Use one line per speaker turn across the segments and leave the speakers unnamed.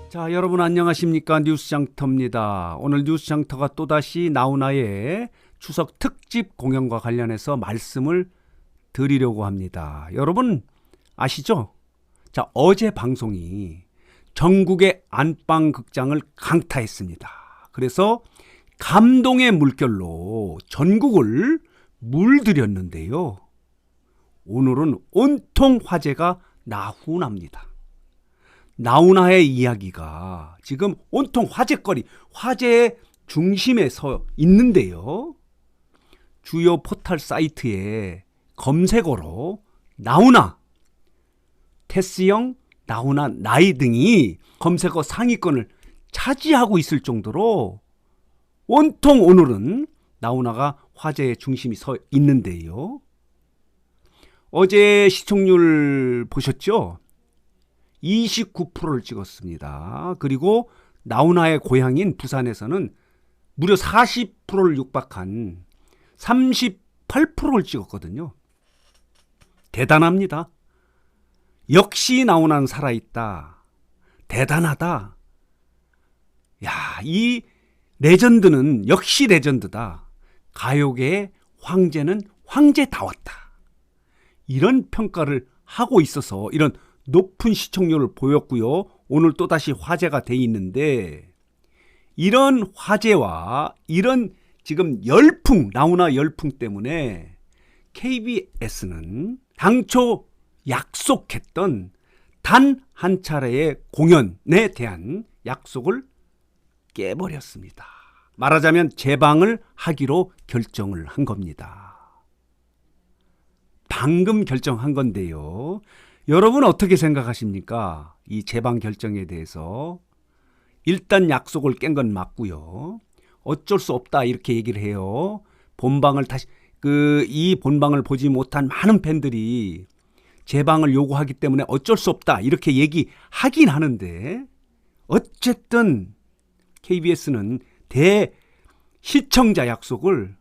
자, 여러분 안녕하십니까? 뉴스장터입니다. 오늘 뉴스장터가 또다시 나훈아의 추석 특집 공연과 관련해서 말씀을 드리려고 합니다. 여러분 아시죠? 자, 어제 방송이 전국의 안방극장을 강타했습니다. 그래서 감동의 물결로 전국을 물들였는데요. 오늘은 온통 화제가 나훈아입니다. 나훈아의 이야기가 지금 온통 화제거리, 화제의 중심에 서 있는데요. 주요 포털 사이트에 검색어로 나훈아, 테스형, 나훈아, 나이 등이 검색어 상위권을 차지하고 있을 정도로 온통 오늘은 나훈아가 화제의 중심이 서 있는데요. 어제 시청률 보셨죠? 29%를 찍었습니다. 그리고 나훈아의 고향인 부산에서는 무려 40%를 육박한 38%를 찍었거든요. 대단합니다. 역시 나훈아는 살아있다. 대단하다. 야, 이 레전드는 역시 레전드다. 가요계의 황제는 황제다웠다. 이런 평가를 하고 있어서 이런 높은 시청률을 보였고요. 오늘 또다시 화제가 돼 있는데, 이런 화제와 이런 지금 열풍, 나훈아 열풍 때문에 KBS는 당초 약속했던 단 한 차례의 공연에 대한 약속을 깨버렸습니다. 말하자면 재방을 하기로 결정을 한 겁니다. 방금 결정한 건데요. 여러분 어떻게 생각하십니까? 이 재방 결정에 대해서. 일단 약속을 깬 건 맞고요. 어쩔 수 없다 이렇게 얘기를 해요. 본방을 다시 이 본방을 보지 못한 많은 팬들이 재방을 요구하기 때문에 어쩔 수 없다 이렇게 얘기하긴 하는데, 어쨌든 KBS는 대시청자 약속을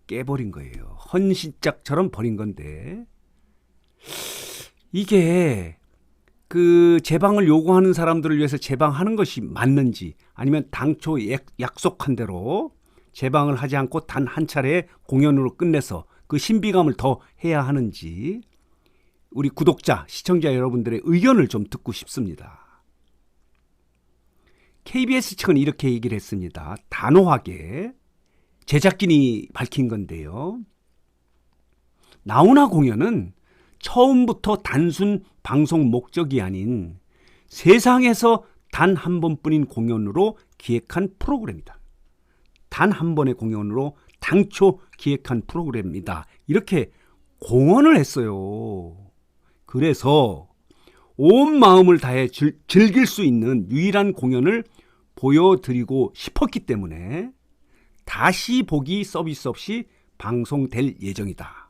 깨버린 거예요. 헌신짝처럼 버린 건데, 이게 재방을 요구하는 사람들을 위해서 재방하는 것이 맞는지, 아니면 당초 약속한 대로 재방을 하지 않고 단 한 차례 공연으로 끝내서 그 신비감을 더 해야 하는지, 우리 구독자, 시청자 여러분들의 의견을 좀 듣고 싶습니다. KBS 측은 이렇게 얘기를 했습니다. 단호하게 제작진이 밝힌 건데요. 나훈아 공연은 처음부터 단순 방송 목적이 아닌 세상에서 단 한 번뿐인 공연으로 기획한 프로그램이다. 단 한 번의 공연으로 당초 기획한 프로그램이다. 이렇게 공언을 했어요. 그래서 온 마음을 다해 즐길 수 있는 유일한 공연을 보여드리고 싶었기 때문에 다시 보기 서비스 없이 방송될 예정이다.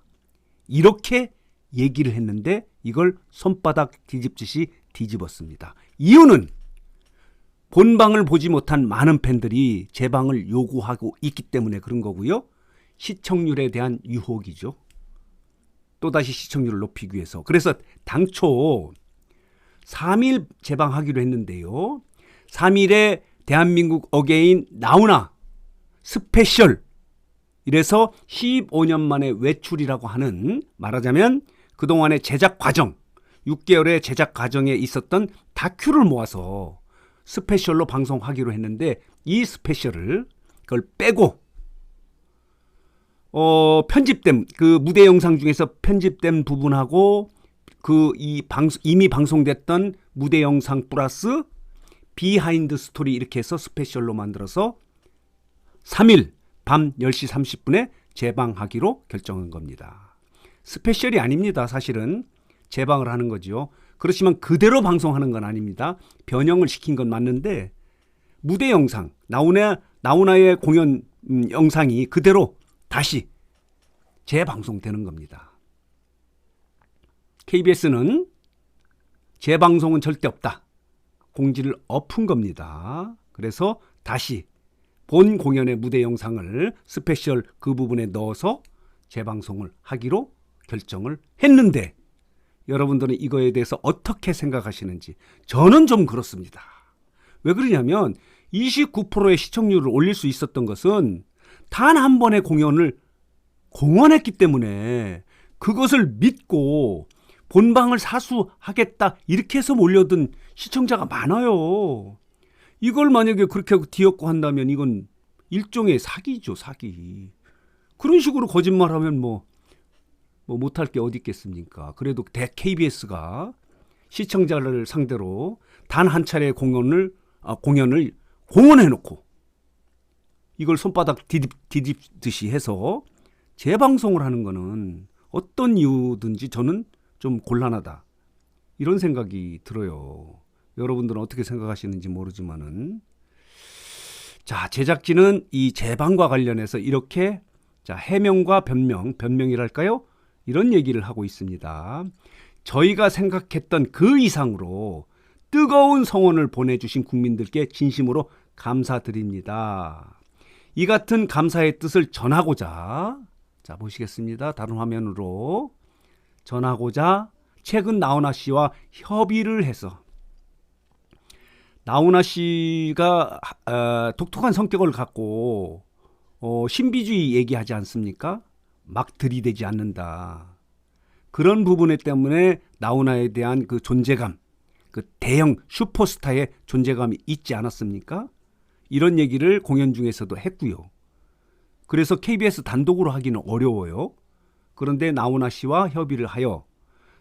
이렇게 얘기를 했는데 이걸 손바닥 뒤집듯이 뒤집었습니다. 이유는 본방을 보지 못한 많은 팬들이 재방을 요구하고 있기 때문에 그런 거고요. 시청률에 대한 유혹이죠. 또다시 시청률을 높이기 위해서. 그래서 당초 3일 재방하기로 했는데요. 3일에 대한민국 어게인 나훈아 스페셜, 이래서 15년 만에 외출이라고 하는, 말하자면 그동안의 제작 과정, 6개월의 제작 과정에 있었던 다큐를 모아서 스페셜로 방송하기로 했는데, 이 스페셜을 그걸 빼고 편집된 무대 영상 중에서 편집된 부분하고 이미 방송됐던 무대 영상 플러스 비하인드 스토리 이렇게 해서 스페셜로 만들어서 3일 밤 10시 30분에 재방하기로 결정한 겁니다. 스페셜이 아닙니다. 사실은 재방을 하는 거죠. 그렇지만 그대로 방송하는 건 아닙니다. 변형을 시킨 건 맞는데, 무대 영상, 나훈아의 공연 영상이 그대로 다시 재방송되는 겁니다. KBS는 재방송은 절대 없다. 공지를 엎은 겁니다. 그래서 다시 본 공연의 무대 영상을 스페셜 그 부분에 넣어서 재방송을 하기로 결정을 했는데, 여러분들은 이거에 대해서 어떻게 생각하시는지. 저는 좀 그렇습니다. 왜 그러냐면 29%의 시청률을 올릴 수 있었던 것은 단 한 번의 공연을 공헌했기 때문에 그것을 믿고 본방을 사수하겠다 이렇게 해서 몰려든 시청자가 많아요. 이걸 만약에 그렇게 하고 뒤엎고 한다면 이건 일종의 사기죠, 사기. 그런 식으로 거짓말하면 뭐 못할 게 어디 있겠습니까? 그래도 KBS가 시청자를 상대로 단 한 차례 공연을 공헌해놓고 이걸 손바닥 디딥듯이 해서 재방송을 하는 거는 어떤 이유든지 저는 좀 곤란하다. 이런 생각이 들어요. 여러분들은 어떻게 생각하시는지 모르지만은. 자, 제작진은 이 재방과 관련해서 이렇게 해명과 변명이랄까요? 이런 얘기를 하고 있습니다. 저희가 생각했던 그 이상으로 뜨거운 성원을 보내주신 국민들께 진심으로 감사드립니다. 이 같은 감사의 뜻을 전하고자, 자 보시겠습니다. 다른 화면으로 전하고자 최근 나훈아 씨와 협의를 해서, 나훈아 씨가 독특한 성격을 갖고 신비주의 얘기하지 않습니까? 막 들이대지 않는다. 그런 부분 때문에 나훈아에 대한 그 존재감, 그 대형 슈퍼스타의 존재감이 있지 않았습니까? 이런 얘기를 공연 중에서도 했고요. 그래서 KBS 단독으로 하기는 어려워요. 그런데 나훈아 씨와 협의를 하여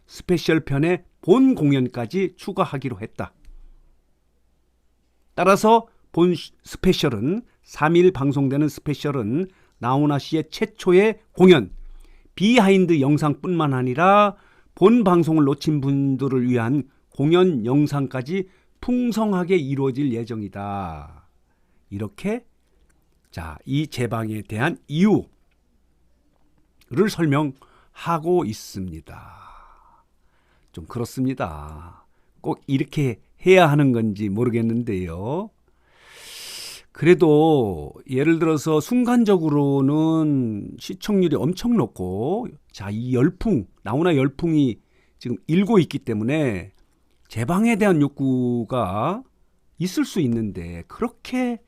스페셜 편의 본 공연까지 추가하기로 했다. 따라서 본 스페셜은 3일 방송되는 스페셜은 나훈아 씨의 최초의 공연, 비하인드 영상뿐만 아니라 본 방송을 놓친 분들을 위한 공연 영상까지 풍성하게 이루어질 예정이다. 이렇게 이 재방에 대한 이유를 설명하고 있습니다. 좀 그렇습니다. 꼭 이렇게 해야 하는 건지 모르겠는데요. 그래도 예를 들어서 순간적으로는 시청률이 엄청 높고, 이 나훈아 열풍이 지금 일고 있기 때문에 재방에 대한 욕구가 있을 수 있는데, 그렇게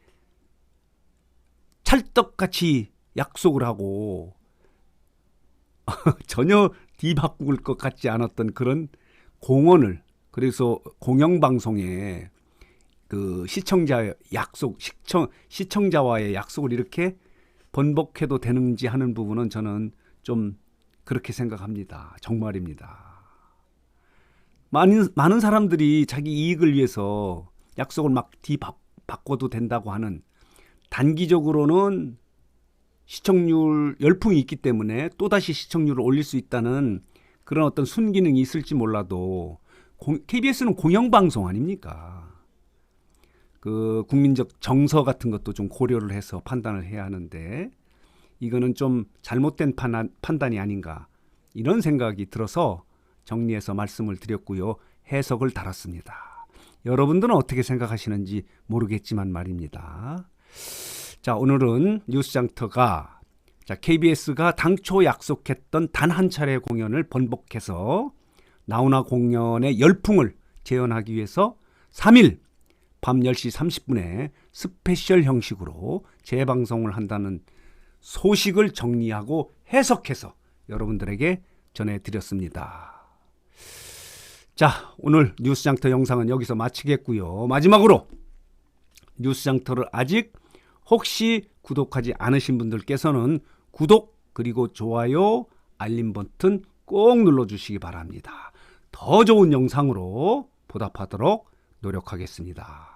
찰떡같이 약속을 하고 전혀 뒤바꿀 것 같지 않았던 그런 공헌을, 그래서 공영방송에 그 시청자와의 약속을 이렇게 번복해도 되는지 하는 부분은 저는 좀 그렇게 생각합니다. 정말입니다. 많은 사람들이 자기 이익을 위해서 약속을 막 뒤바꿔도 된다고 하는, 단기적으로는 시청률 열풍이 있기 때문에 또다시 시청률을 올릴 수 있다는 그런 어떤 순기능이 있을지 몰라도, KBS는 공영방송 아닙니까? 그 국민적 정서 같은 것도 좀 고려를 해서 판단을 해야 하는데, 이거는 좀 잘못된 판단이 아닌가, 이런 생각이 들어서 정리해서 말씀을 드렸고요. 해석을 달았습니다. 여러분들은 어떻게 생각하시는지 모르겠지만 말입니다. 자, 오늘은 뉴스장터가 KBS가 당초 약속했던 단 한 차례 공연을 번복해서 나훈아 공연의 열풍을 재현하기 위해서 3일 밤 10시 30분에 스페셜 형식으로 재방송을 한다는 소식을 정리하고 해석해서 여러분들에게 전해드렸습니다. 자, 오늘 뉴스장터 영상은 여기서 마치겠고요. 마지막으로 뉴스장터를 아직 혹시 구독하지 않으신 분들께서는 구독 그리고 좋아요, 알림 버튼 꼭 눌러주시기 바랍니다. 더 좋은 영상으로 보답하도록 노력하겠습니다.